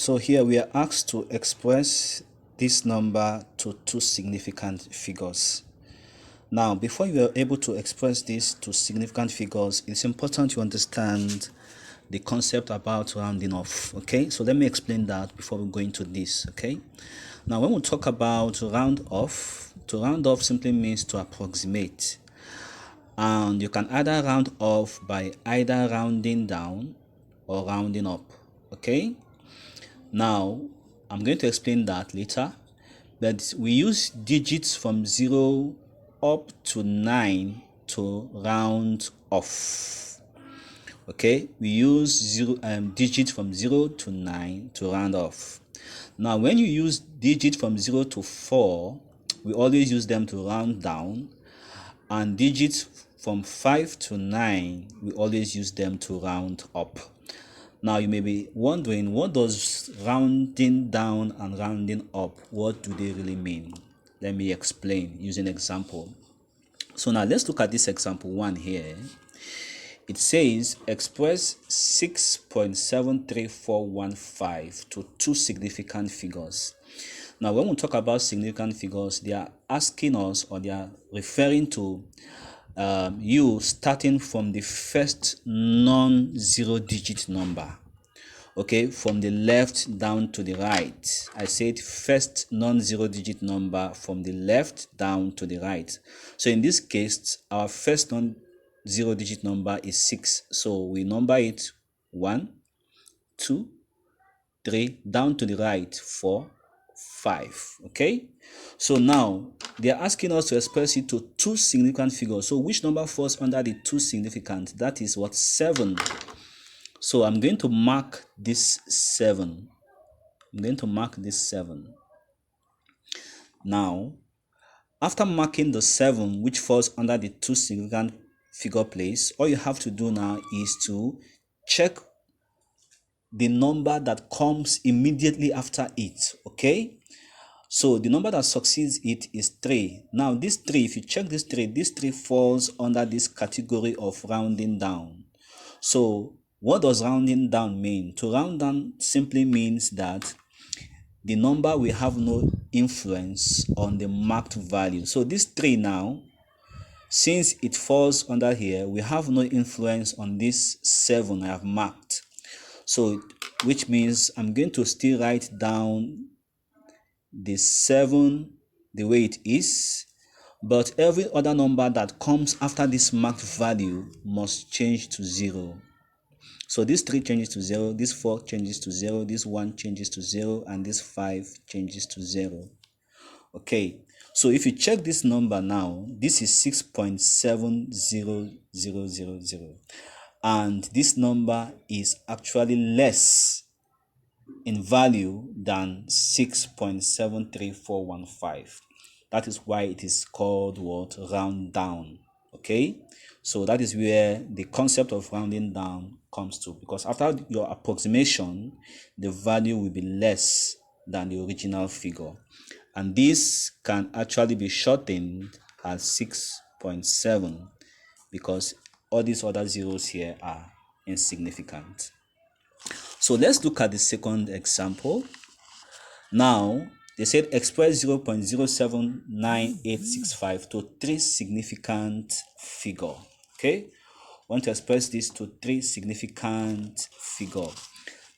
So here we are asked to express this number to two significant figures. Now, before you are able to express this to significant figures, it's important you understand the concept about rounding off. Okay, so let me explain that before we go into this. Okay, now when we talk about round off, to round off simply means to approximate, and you can either round off by either rounding down or rounding up. Okay, now I'm going to explain that later, but we use digits from 0 up to 9 to round off. Okay, we use digits from 0 to 9 to round off. Now when you use digits from 0 to 4, we always use them to round down, and digits from 5 to 9, we always use them to round up. Now you may be wondering, what does rounding down and rounding up, what do they really mean? Let me explain using an example. So now let's look at this example 1 here. It says express 6.73415 to two significant figures. Now when we talk about significant figures, they are asking us, or they are referring to you starting from the first non-zero digit number. Okay, from the left down to the right. I said first non-zero digit number from the left down to the right. So in this case, our first non-zero digit number is 6. So we number it 1, 2, 3, down to the right 4, 5. Okay, so now they are asking us to express it to two significant figures. So which number falls under the two significant? That is what? 7. So I'm going to mark this 7. Now, after marking the 7, which falls under the two significant figure place, all you have to do now is to check the number that comes immediately after it. Okay, so the number that succeeds it is 3. Now this 3, if you check this 3 falls under this category of rounding down. So what does rounding down mean? To round down simply means that the number will have no influence on the marked value. So this 3 now, since it falls under here, we have no influence on this 7 I have marked. So which means I'm going to still write down the 7 the way it is, but every other number that comes after this marked value must change to 0. So this 3 changes to 0, this 4 changes to 0, this 1 changes to 0, and this 5 changes to 0. Okay, so if you check this number now, this is 6.70000, and this number is actually less in value than 6.73415. That is why it is called what? Round down. Okay, so that is where the concept of rounding down comes to, because after your approximation, the value will be less than the original figure, and this can actually be shortened as 6.7 because all these other zeros here are insignificant. So let's look at the second example. Now they said express 0.079865 to three significant figure. Okay, want to express this to three significant figure.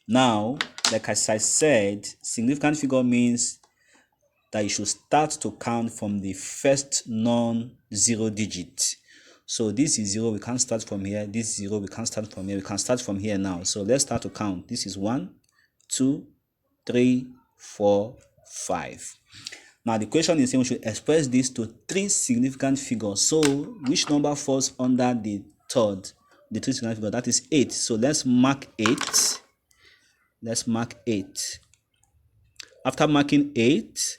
Now, like as I said, significant figure means that you should start to count from the first non-zero digit. So this is 0, we can't start from here. This is 0, we can't start from here. We can start from here now. So let's start to count. This is 1, 2, 3, 4, 5. Now the question is saying we should express this to three significant figures. So which number falls under the third, the three significant figure? That is 8. So let's mark 8. Let's mark 8. After marking 8,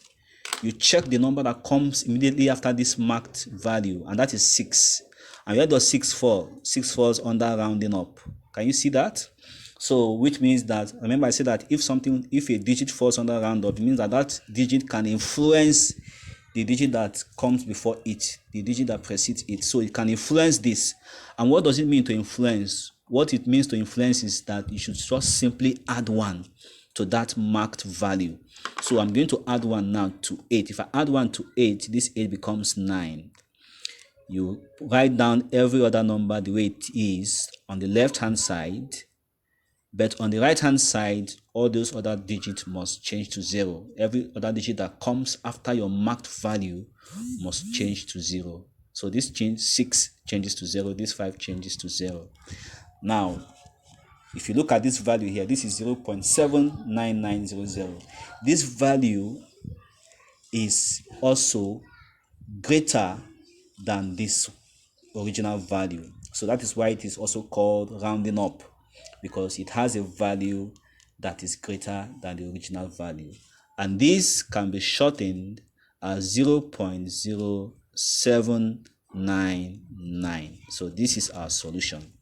you check the number that comes immediately after this marked value, and that is 6. And where does 6 fall? 6 falls under rounding up. Can you see that? So which means that, remember I said that if a digit falls under round up, it means that that digit can influence the digit that comes before it, the digit that precedes it. So it can influence this. And what does it mean to influence? What it means to influence is that you should just simply add 1. to that marked value. So I'm going to add 1 now to 8. If I add 1 to 8, this 8 becomes 9. You write down every other number the way it is on the left hand side, but on the right hand side, all those other digits must change to 0. Every other digit that comes after your marked value must change to 0. So this 6 changes to 0, this 5 changes to 0. Now, if you look at this value here, this is 0.79900. This value is also greater than this original value. So that is why it is also called rounding up, because it has a value that is greater than the original value. And this can be shortened as 0.0799. So this is our solution.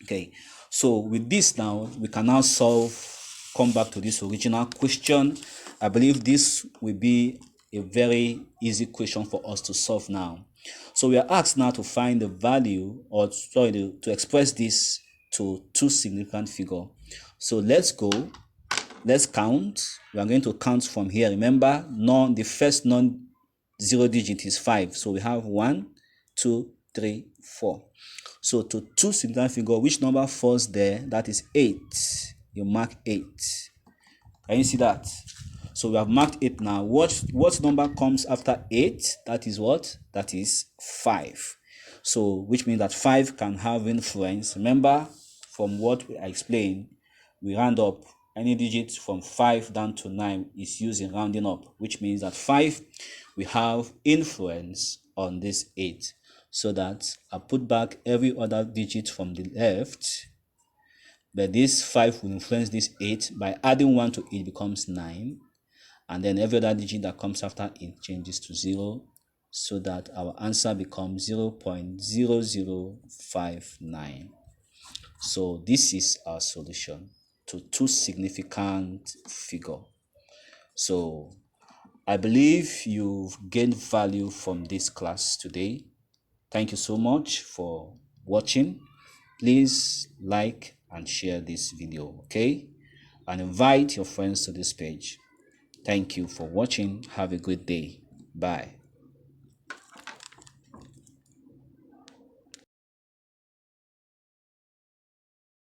Okay, so with this now, we can now come back to this original question. I believe this will be a very easy question for us to solve now. So we are asked now to find the value, or sorry, to express this to two significant figures. So let's count. We are going to count from here. Remember, the first non-zero digit is 5. So we have 1, 2, 3, 4. So to two significant figures, which number falls there? That is 8. You mark 8. Can you see that? So we have marked 8 now. What number comes after 8? That is what? That is 5. So which means that 5 can have influence. Remember, from what I explained, we round up. Any digit from 5 down to 9 is used in rounding up, which means that 5 we have influence on this 8. So that I put back every other digit from the left, but this 5 will influence this 8. By adding 1 to it becomes 9, and then every other digit that comes after it changes to 0, so that our answer becomes 0.0059. So this is our solution to two significant figures. So I believe you've gained value from this class today. Thank you so much for watching. Please like and share this video, okay? And invite your friends to this page. Thank you for watching. Have a good day. Bye.